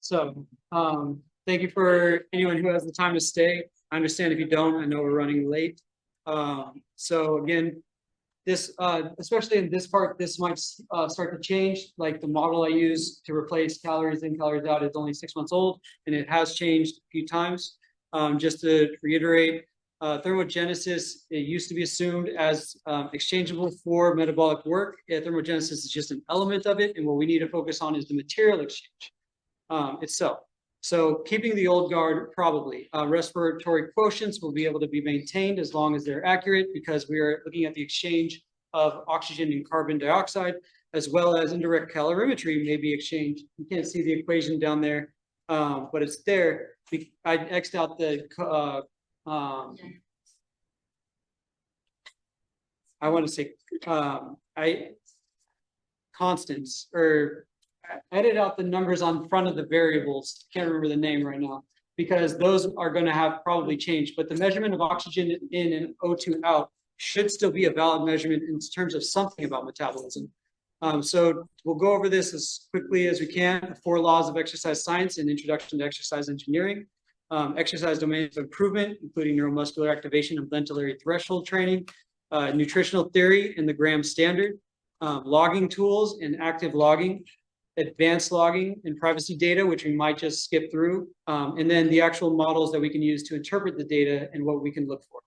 So, thank you for anyone who has the time to stay. I understand if you don't, I know we're running late. So again, this, especially in this part, this might start to change. Like the model I use to replace calories in, calories out is only 6 months old, and it has changed a few times. Just to reiterate, thermogenesis, it used to be assumed as exchangeable for metabolic work. Thermogenesis is just an element of it, and what we need to focus on is the material exchange itself. So keeping the old guard, probably. Respiratory quotients will be able to be maintained as long as they're accurate, because we are looking at the exchange of oxygen and carbon dioxide, as well as indirect calorimetry may be exchanged. You can't see the equation down there, but it's there. I X'd out the, I want to say, constants, or edit out the numbers on front of the variables. Can't remember the name right now, because those are going to have probably changed. But the measurement of oxygen in and O2 out should still be a valid measurement in terms of something about metabolism. So we'll go over this as quickly as we can. The 4 laws of exercise science and introduction to exercise engineering. Exercise domains of improvement, including neuromuscular activation and ventilatory threshold training. Nutritional theory and the Graham standard. Logging tools and active logging. Advanced logging and privacy data, which we might just skip through, and then the actual models that we can use to interpret the data and what we can look for.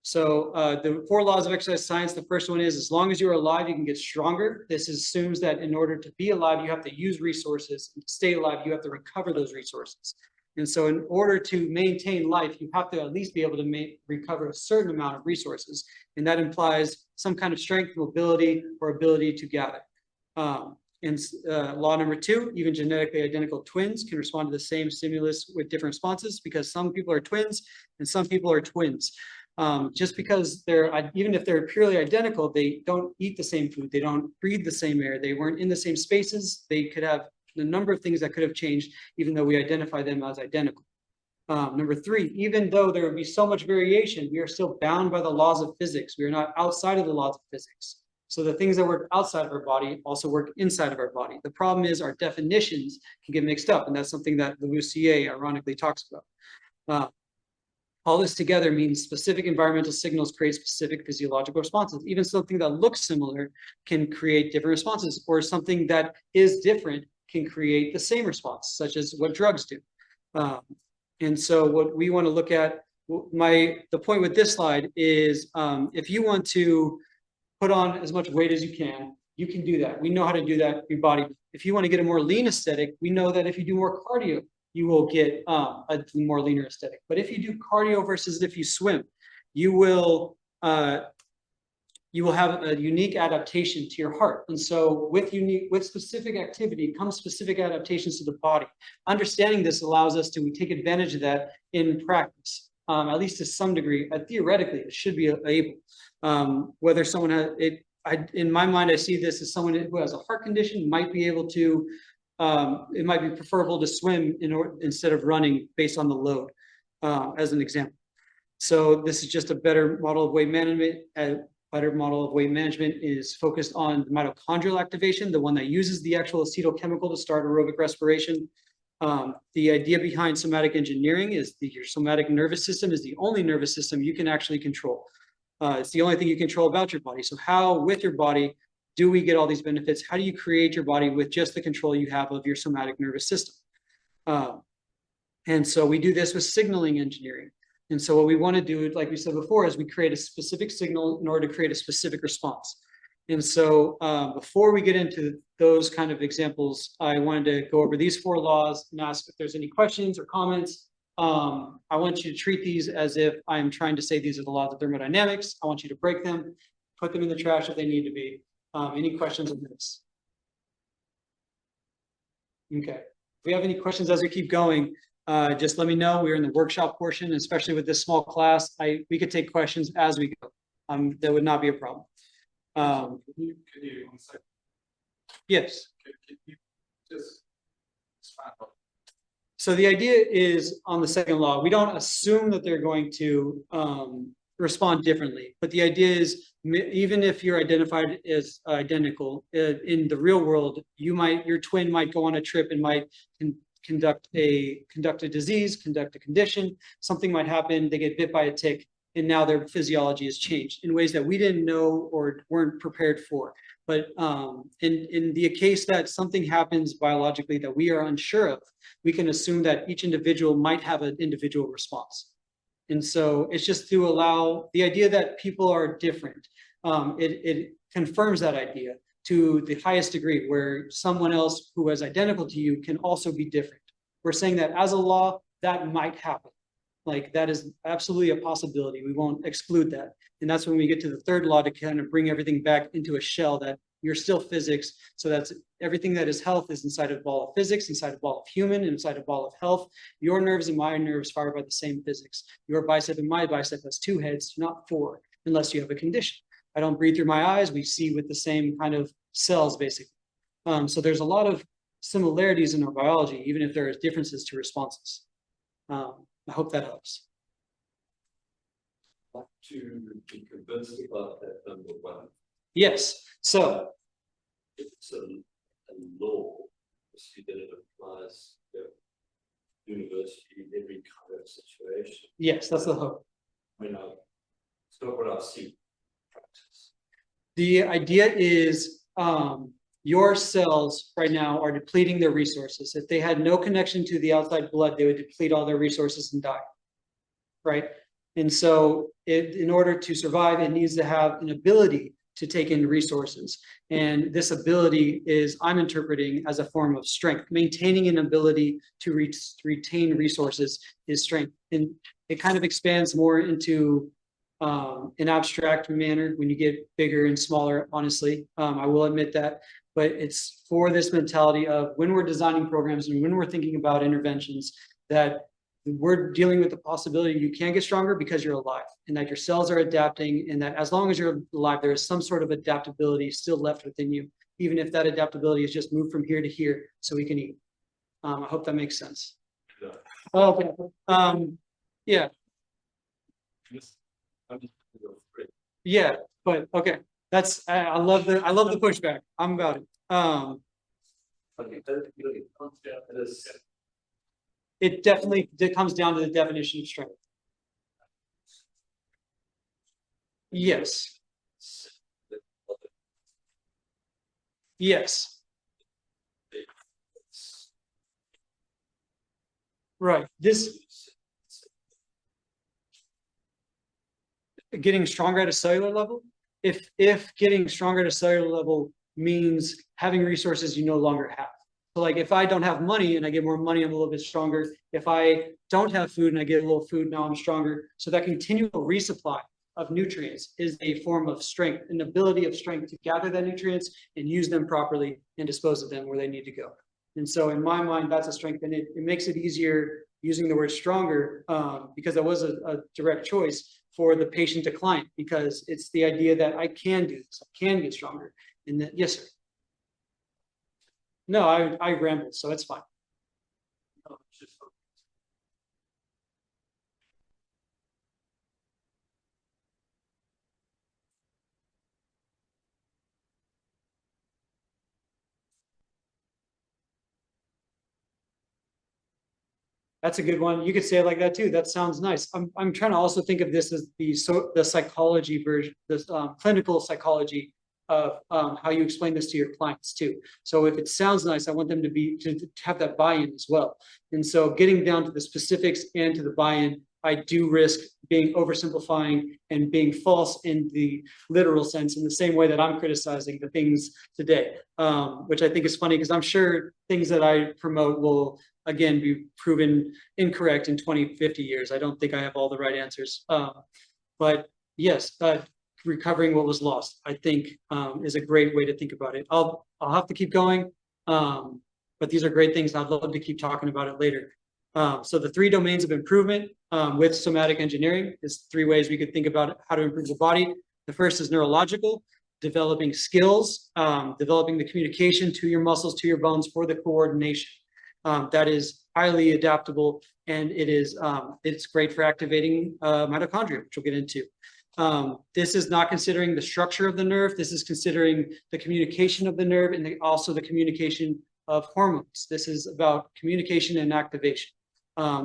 So the 4 laws of exercise science, the first one is, as long as you're alive, you can get stronger. This assumes that in order to be alive, you have to use resources. And to stay alive, you have to recover those resources. And so in order to maintain life, you have to at least be able to recover a certain amount of resources. And that implies some kind of strength, mobility, or ability to gather. And law number 2, even genetically identical twins can respond to the same stimulus with different responses, because some people are twins and some people are twins. Just because even if they're purely identical, they don't eat the same food, they don't breathe the same air, they weren't in the same spaces, they could have a number of things that could have changed, even though we identify them as identical. Number 3, even though there would be so much variation, we are still bound by the laws of physics. We are not outside of the laws of physics. So the things that work outside of our body also work inside of our body. The problem is our definitions can get mixed up, and that's something that the WOC ironically talks about. All this together means specific environmental signals create specific physiological responses. Even something that looks similar can create different responses, or something that is different can create the same response, such as what drugs do. And so what we want to look at, the point with this slide is, if you want to put on as much weight as you can do that. We know how to do that, your body. If you want to get a more lean aesthetic, we know that if you do more cardio, you will get a more leaner aesthetic. But if you do cardio versus if you swim, you will have a unique adaptation to your heart. And so with specific activity comes specific adaptations to the body. Understanding this allows us to take advantage of that in practice, at least to some degree. Theoretically, it should be able. Whether someone has it, in my mind, I see this as someone who has a heart condition might be able to, it might be preferable to swim instead of running based on the load, as an example. So this is just a better model of weight management. A better model of weight management is focused on the mitochondrial activation, the one that uses the actual acetyl chemical to start aerobic respiration. The idea behind somatic engineering is that your somatic nervous system is the only nervous system you can actually control. It's the only thing you control about your body. So how, with your body, do we get all these benefits? How do you create your body with just the control you have of your somatic nervous system? And so we do this with signaling engineering. And so what we want to do, like we said before, is we create a specific signal in order to create a specific response. And so before we get into those kind of examples, I wanted to go over these 4 laws and ask if there's any questions or comments. I want you to treat these as if I'm trying to say these are the laws of thermodynamics. I want you to break them, put them in the trash if they need to be. Any questions on this? Okay. If we have any questions as we keep going, just let me know. We're in the workshop portion, especially with this small class. We could take questions as we go. That would not be a problem. Can you yes. Can you just expand on? So the idea is, on the second law, we don't assume that they're going to respond differently. But the idea is, even if you're identified as identical in the real world, your twin might go on a trip and might conduct a disease, conduct a condition. Something might happen. They get bit by a tick, and now their physiology has changed in ways that we didn't know or weren't prepared for. But in the case that something happens biologically that we are unsure of, we can assume that each individual might have an individual response. And so it's just to allow the idea that people are different. It confirms that idea to the highest degree, where someone else who is identical to you can also be different. We're saying that as a law, that might happen. Like, that is absolutely a possibility. We won't exclude that. And that's when we get to the third law, to kind of bring everything back into a shell, that you're still physics. So that's everything that is health is inside a ball of physics, inside a ball of human, inside a ball of health. Your nerves and my nerves fire by the same physics. Your bicep and my bicep has 2 heads, not 4, unless you have a condition. I don't breathe through my eyes. We see with the same kind of cells, basically. So there's a lot of similarities in our biology, even if there are differences to responses. I hope that helps. Like to be convinced about that number one. Yes. So It's a law, see that it applies to university in every kind of situation. yes, that's the hope. I mean, it's not what I've seen in practice. The idea is your cells right now are depleting their resources. If they had no connection to the outside blood, they would deplete all their resources and die, right? And so in order to survive, it needs to have an ability to take in resources. And this ability is, I'm interpreting as a form of strength. Maintaining an ability to retain resources is strength. And it kind of expands more into an abstract manner when you get bigger and smaller, honestly. I will admit that. But it's for this mentality of, when we're designing programs and when we're thinking about interventions, that we're dealing with the possibility you can get stronger because you're alive, and that your cells are adapting, and that as long as you're alive, there is some sort of adaptability still left within you, even if that adaptability is just moved from here to here so we can eat. I hope that makes sense. Yeah. Okay. Yeah. Yeah, but okay. That's I love the pushback. I'm about it. Okay, that really comes down to this. It definitely comes down to the definition of strength. Yes. Yes. Right. This getting stronger at a cellular level. If getting stronger at a cellular level means having resources you no longer have. So like, if I don't have money and I get more money, I'm a little bit stronger. If I don't have food and I get a little food, now I'm stronger. So that continual resupply of nutrients is a form of strength, an ability of strength to gather the nutrients and use them properly and dispose of them where they need to go. And so in my mind, that's a strength, and it makes it easier using the word stronger, because that was a direct choice for the patient to client, because it's the idea that I can do this, I can get stronger. And that, yes, sir. No, I rambled, so it's fine. That's a good one. You could say it like that too. That sounds nice. I'm trying to also think of this as the psychology version, this clinical psychology of how you explain this to your clients too. So if it sounds nice, I want them to have that buy-in as well. And so getting down to the specifics and to the buy-in, I do risk being oversimplifying and being false in the literal sense, in the same way that I'm criticizing the things today, which I think is funny, because I'm sure things that I promote will again be proven incorrect in 20, 50 years. I don't think I have all the right answers. But yes, recovering what was lost, I think, is a great way to think about it. I'll have to keep going, but these are great things. I'd love to keep talking about it later. So the 3 domains of improvement with somatic engineering is 3 ways we could think about how to improve the body. The first is neurological, developing skills, developing the communication to your muscles, to your bones for the coordination. That is highly adaptable, and it's great for activating mitochondria, which we'll get into. This is not considering the structure of the nerve. This is considering the communication of the nerve, and also the communication of hormones. This is about communication and activation.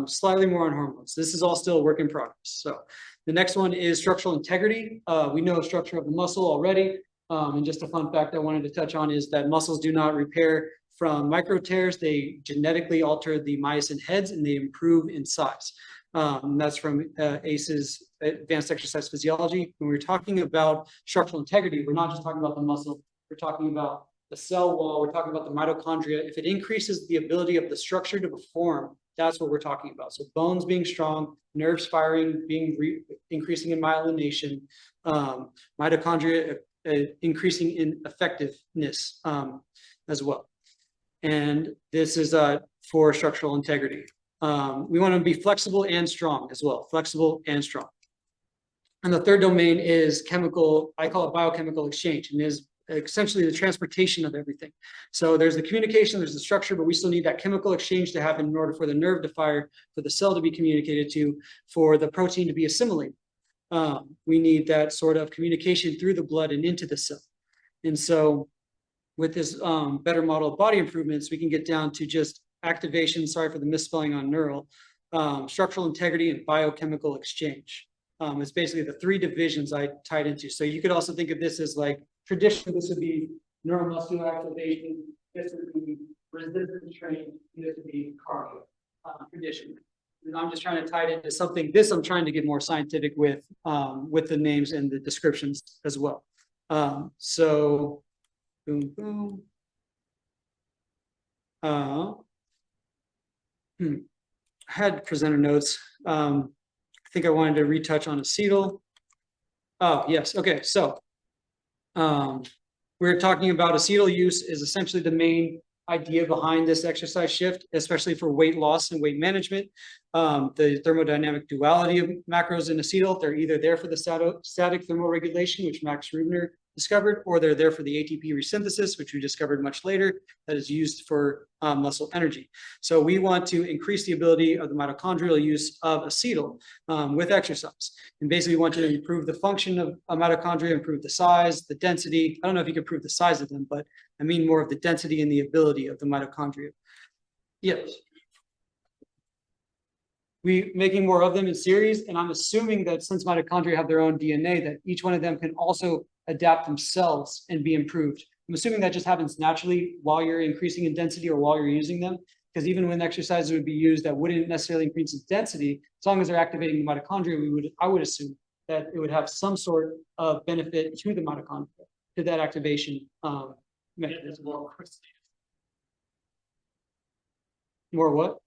Slightly more on hormones. This is all still a work in progress. So the next one is structural integrity. We know structure of the muscle already. And just a fun fact I wanted to touch on is that muscles do not repair from micro tears. They genetically alter the myosin heads and they improve in size. That's from ACE's Advanced Exercise Physiology. When we're talking about structural integrity, we're not just talking about the muscle. We're talking about the cell wall. We're talking about the mitochondria. If it increases the ability of the structure to perform, that's what we're talking about. So bones being strong, nerves firing, increasing in myelination, mitochondria increasing in effectiveness as well. And this is for structural integrity. We want to be flexible and strong as well, flexible and strong. And the third domain is chemical, I call it biochemical exchange, and is essentially the transportation of everything. So there's the communication, there's the structure, but we still need that chemical exchange to happen in order for the nerve to fire, for the cell to be communicated to, for the protein to be assimilated. We need that sort of communication through the blood and into the cell. And so with this better model of body improvements, we can get down to just activation, sorry for the misspelling on neural, structural integrity and biochemical exchange. It's basically the three divisions I tied into. So you could also think of this as like, traditionally, this would be neuromuscular activation, this would be resistance training, and this would be cardio, traditionally. And I'm just trying to tie it into something, this I'm trying to get more scientific with the names and the descriptions as well. So, boom, boom. I had presenter notes. I think I wanted to retouch on acetyl. Oh, yes. Okay. So we're talking about acetyl use is essentially the main idea behind this exercise shift, especially for weight loss and weight management. The thermodynamic duality of macros in acetyl, they're either there for the static thermoregulation, which Max Rubner discovered, or they're there for the ATP resynthesis, which we discovered much later, that is used for muscle energy. So we want to increase the ability of the mitochondrial use of acetyl with exercise. And basically we want to improve the function of a mitochondria, improve the size, the density. I don't know if you can improve the size of them, but I mean more of the density and the ability of the mitochondria. Yes. We making more of them in series, and I'm assuming that since mitochondria have their own DNA, that each one of them can also adapt themselves and be improved. I'm assuming that just happens naturally while you're increasing in density or while you're using them, because even when exercises would be used that wouldn't necessarily increase in density, as long as they're activating the mitochondria, I would assume that it would have some sort of benefit to the mitochondria, to that activation mechanism. More what?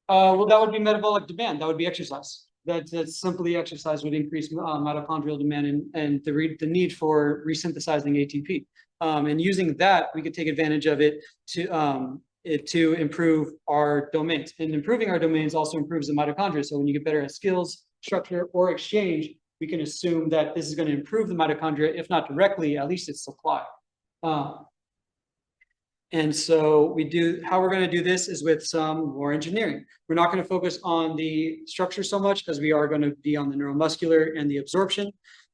Well, that would be metabolic demand. That would be exercise. That's simply exercise would increase mitochondrial demand and the need for resynthesizing ATP. And using that, we could take advantage of it to improve our domains. And improving our domains also improves the mitochondria. So when you get better at skills, structure, or exchange, we can assume that this is going to improve the mitochondria, if not directly, at least its supply. And so how we're going to do this is with some more engineering. We're not going to focus on the structure so much as we are going to be on the neuromuscular and the absorption.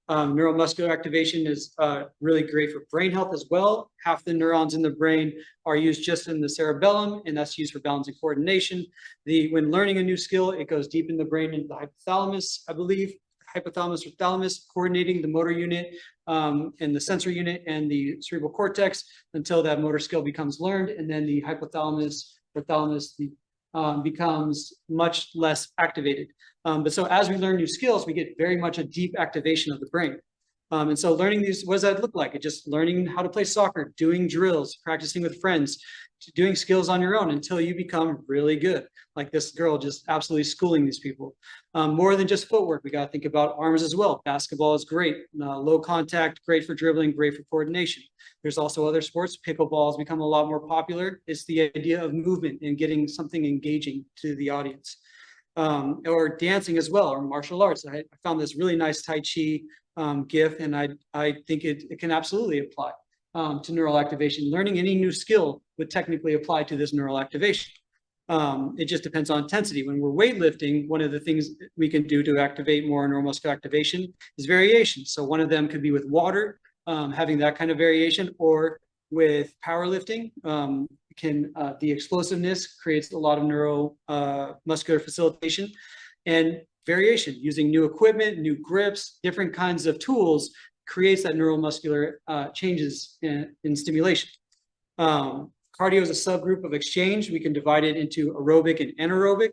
Neuromuscular activation is really great for brain health as well. Half the neurons in the brain are used just in the cerebellum, and that's used for balance and coordination. When learning a new skill, it goes deep in the brain into the hypothalamus, I believe. Hypothalamus or thalamus, coordinating the motor unit and the sensory unit and the cerebral cortex until that motor skill becomes learned, and then the hypothalamus or thalamus becomes much less activated. But so as we learn new skills, we get very much a deep activation of the brain. And so learning these, what does that look like? It's just learning how to play soccer, doing drills, practicing with friends, doing skills on your own until you become really good. Like this girl just absolutely schooling these people. More than just footwork, we got to think about arms as well. Basketball is great, low contact, great for dribbling, great for coordination. There's also other sports. Pickleball has become a lot more popular. It's the idea of movement and getting something engaging to the audience. Or dancing as well, or martial arts. I found this really nice Tai Chi GIF, and I think it can absolutely apply to neural activation. Learning any new skill would technically apply to this neural activation. It just depends on intensity. When we're weightlifting, one of the things we can do to activate more neuromuscular activation is variation. So one of them could be with water. having that kind of variation, or with powerlifting, the explosiveness creates a lot of neuromuscular facilitation and variation using new equipment, new grips, different kinds of tools creates that neuromuscular changes in stimulation. Cardio is a subgroup of exchange. We can divide it into aerobic and anaerobic.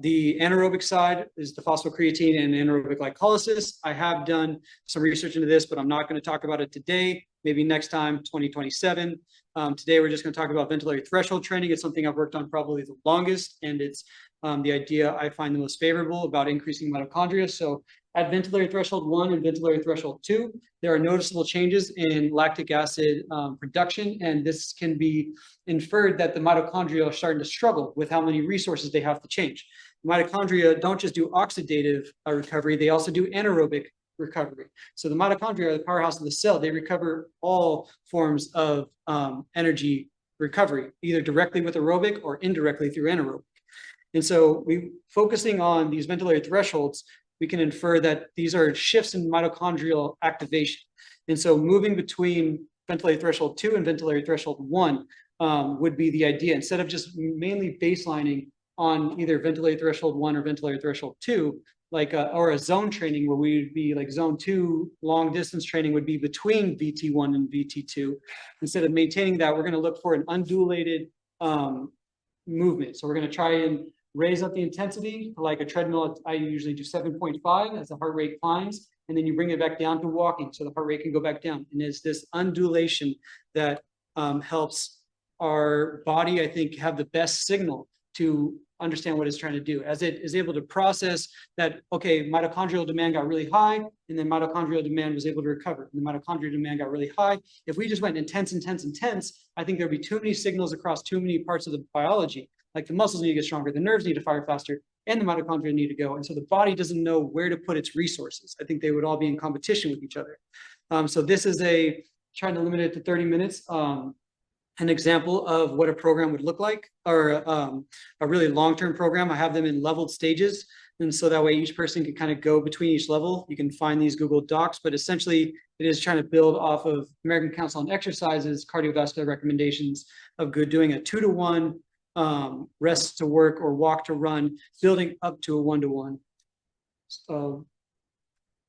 The anaerobic side is the phosphocreatine and anaerobic glycolysis. I have done some research into this, but I'm not going to talk about it today. Maybe next time, 2027. Today, we're just going to talk about ventilatory threshold training. It's something I've worked on probably the longest, and it's the idea I find the most favorable about increasing mitochondria. So at ventilatory threshold 1 and ventilatory threshold 2, there are noticeable changes in lactic acid production, and this can be inferred that the mitochondria are starting to struggle with how many resources they have to change. Mitochondria don't just do oxidative recovery, they also do anaerobic recovery. So the mitochondria are the powerhouse of the cell. They recover all forms of energy recovery, either directly with aerobic or indirectly through anaerobic. And so focusing on these ventilatory thresholds, we can infer that these are shifts in mitochondrial activation. And so moving between ventilatory threshold 2 and ventilatory threshold 1 would be the idea, instead of just mainly baselining on either ventilatory threshold 1 or ventilatory threshold 2, or a zone training where we would be like zone 2, long distance training would be between VT1 and VT2. Instead of maintaining that, we're going to look for an undulated movement. So we're going to try and raise up the intensity to like a treadmill. I usually do 7.5 as the heart rate climbs, and then you bring it back down to walking so the heart rate can go back down. And it's this undulation that helps our body, I think, have the best signal to understand what it's trying to do, as it is able to process that, okay, mitochondrial demand got really high, and then mitochondrial demand was able to recover. And the mitochondrial demand got really high. If we just went intense, intense, intense, I think there'd be too many signals across too many parts of the biology. Like the muscles need to get stronger, the nerves need to fire faster, and the mitochondria need to go. And so the body doesn't know where to put its resources. I think they would all be in competition with each other. So this is trying to limit it to 30 minutes. An example of what a program would look like, or a really long-term program. I have them in leveled stages. And so that way each person can kind of go between each level. You can find these Google Docs, but essentially it is trying to build off of American Council on Exercise's cardiovascular recommendations of doing a 2-to-1 rest to work or walk to run, building up to a 1-to-1. So,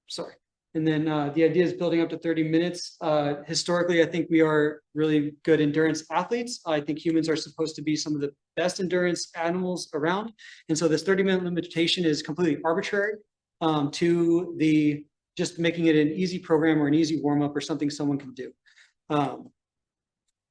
sorry. And then the idea is building up to 30 minutes. Historically, I think we are really good endurance athletes. I think humans are supposed to be some of the best endurance animals around. And so this 30-minute limitation is completely arbitrary to just making it an easy program or an easy warm-up or something someone can do.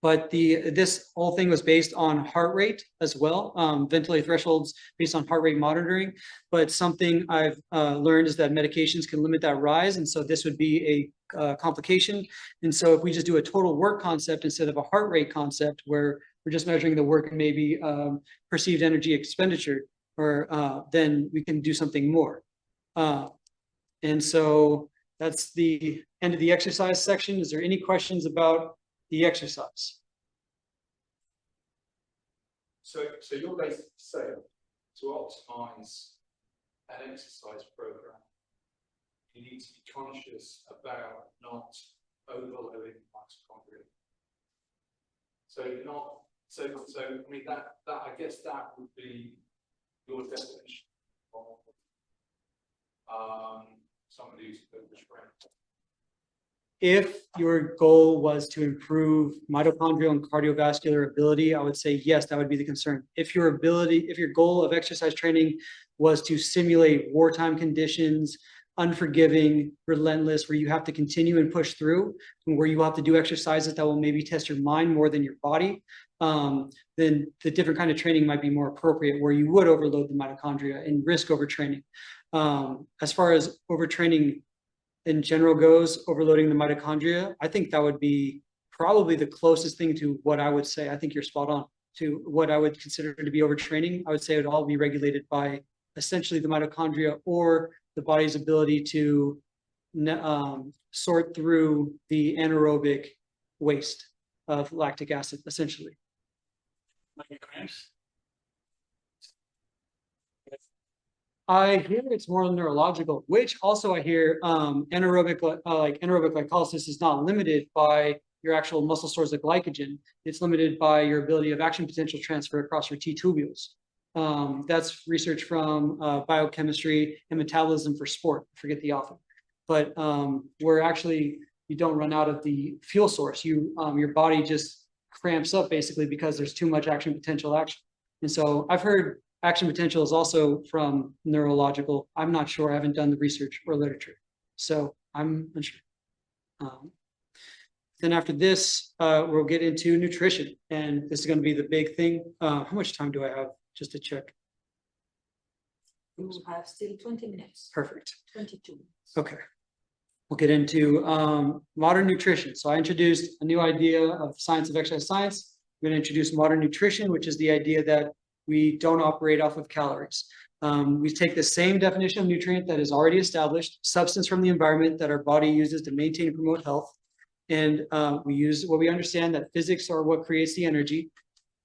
But this whole thing was based on heart rate as well, ventilatory thresholds based on heart rate monitoring. But something I've learned is that medications can limit that rise. And so this would be a complication. And so if we just do a total work concept instead of a heart rate concept, where we're just measuring the work and maybe perceived energy expenditure, or then we can do something more. And so that's the end of the exercise section. Is there any questions about the exercise? So you're basically saying to optimize an exercise program, you need to be conscious about not overloading mitochondria. So I mean that I guess that would be your definition of somebody who's overtrained. If your goal was to improve mitochondrial and cardiovascular ability, I would say yes, that would be the concern. If your goal of exercise training was to simulate wartime conditions, unforgiving, relentless, where you have to continue and push through, and where you have to do exercises that will maybe test your mind more than your body, then the different kind of training might be more appropriate, where you would overload the mitochondria and risk overtraining. As far as overtraining in general goes, overloading the mitochondria, I think that would be probably the closest thing to what I would say. I think you're spot on to what I would consider to be overtraining. I would say it would all be regulated by essentially the mitochondria or the body's ability to sort through the anaerobic waste of lactic acid, essentially. I hear it's more neurological, which also I hear anaerobic glycolysis is not limited by your actual muscle stores of glycogen. It's limited by your ability of action potential transfer across your T tubules. That's research from biochemistry and metabolism for sport. I forget the author, but where actually you don't run out of the fuel source. Your body just cramps up basically because there's too much action potential action. And so I've heard action potential is also from neurological. I'm not sure. I haven't done the research or literature, so I'm unsure. Then after this, we'll get into nutrition, and this is going to be the big thing. How much time do I have just to check? You have still 20 minutes. Perfect. 22 minutes. Okay. We'll get into modern nutrition. So I introduced a new idea of science of exercise science. I'm going to introduce modern nutrition, which is the idea that we don't operate off of calories. We take the same definition of nutrient that is already established, substance from the environment that our body uses to maintain and promote health. And we use what we understand that physics are what creates the energy.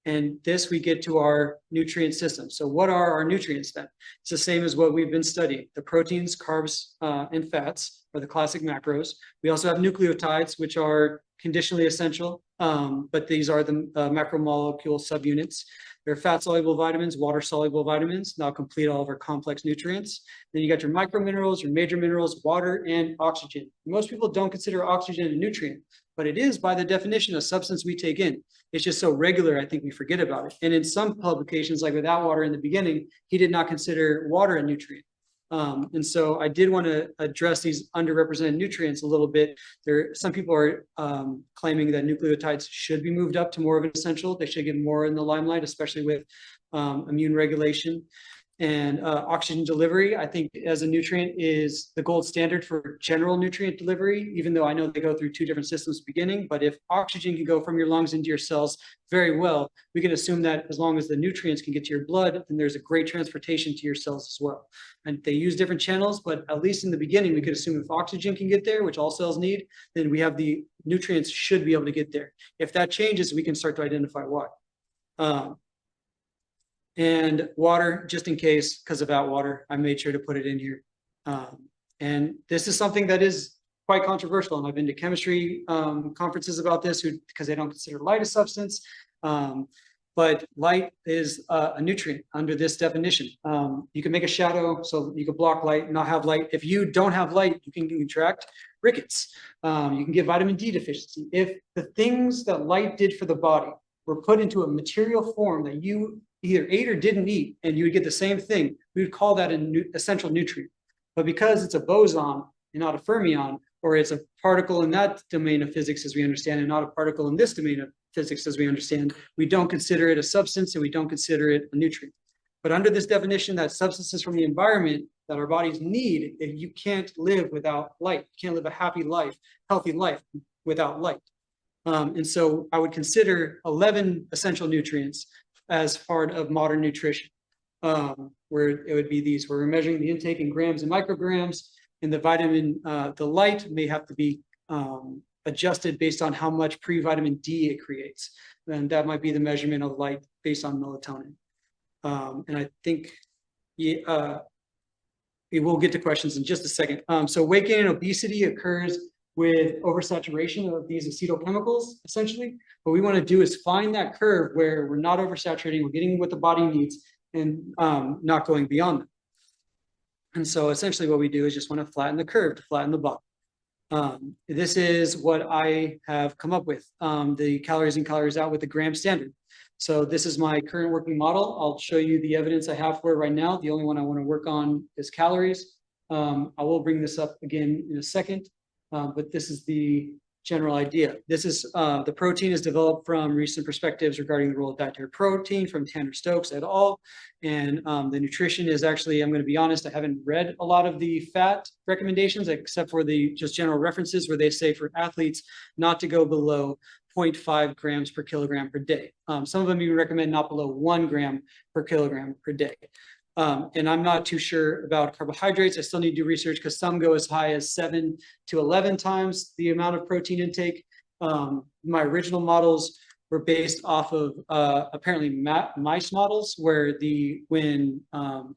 And this we get to our nutrient system. So what are our nutrients then? It's the same as what we've been studying. The proteins, carbs, and fats are the classic macros. We also have nucleotides, which are conditionally essential, but these are the macromolecule subunits. There are fat-soluble vitamins, water-soluble vitamins. That'll complete all of our complex nutrients. Then you got your microminerals, your major minerals, water, and oxygen. Most people don't consider oxygen a nutrient, but it is by the definition a substance we take in. It's just so regular, I think we forget about it. And in some publications, like Without Water in the beginning, he did not consider water a nutrient. And so I did want to address these underrepresented nutrients a little bit. Some people are claiming that nucleotides should be moved up to more of an essential. They should get more in the limelight, especially with immune regulation. And oxygen delivery, I think as a nutrient is the gold standard for general nutrient delivery, even though I know they go through two different systems beginning. But if oxygen can go from your lungs into your cells very well, we can assume that as long as the nutrients can get to your blood, then there's a great transportation to your cells as well. And they use different channels, but at least in the beginning, we could assume if oxygen can get there, which all cells need, then we have the nutrients should be able to get there. If that changes, we can start to identify why. And water, just in case, because about water, I made sure to put it in here. And this is something that is quite controversial. And I've been to chemistry conferences about this because they don't consider light a substance. But light is a nutrient under this definition. You can make a shadow, so you can block light, not have light. If you don't have light, you can contract rickets. You can get vitamin D deficiency. If the things that light did for the body were put into a material form that you either ate or didn't eat, and you would get the same thing, we would call that an essential nutrient. But because it's a boson and not a fermion, or it's a particle in that domain of physics as we understand, and not a particle in this domain of physics as we understand, we don't consider it a substance and we don't consider it a nutrient. But under this definition, that substances from the environment that our bodies need, you can't live without light. You can't live a happy life, healthy life without light. And so I would consider 11 essential nutrients as part of modern nutrition, where it would be these, where we're measuring the intake in grams and micrograms, and the vitamin, the light may have to be adjusted based on how much pre-vitamin D it creates. And that might be the measurement of light based on melatonin. And I think we will get to questions in just a second. So weight gain and obesity occurs with oversaturation of these acetochemicals, essentially. What we want to do is find that curve where we're not oversaturating, we're getting what the body needs, and not going beyond them. And so essentially what we do is just want to flatten the curve, to flatten the bottom. This is what I have come up with, the calories in, calories out with the gram standard. So this is my current working model. I'll show you the evidence I have for it right now. The only one I want to work on is calories. I will bring this up again in a second. But this is the general idea. This is the protein is developed from recent perspectives regarding the role of dietary protein from Tanner Stokes et al. And the nutrition is actually, I'm going to be honest, I haven't read a lot of the fat recommendations except for the just general references where they say for athletes not to go below 0.5 grams per kilogram per day. Some of them even recommend not below 1 gram per kilogram per day. And I'm not too sure about carbohydrates. I still need to do research because some go as high as 7 to 11 times the amount of protein intake. My original models were based off of apparently mice models where when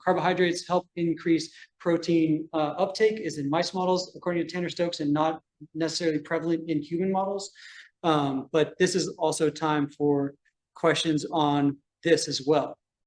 carbohydrates help increase protein uptake is in mice models, according to Tanner Stokes, and not necessarily prevalent in human models. But this is also time for questions on this as well.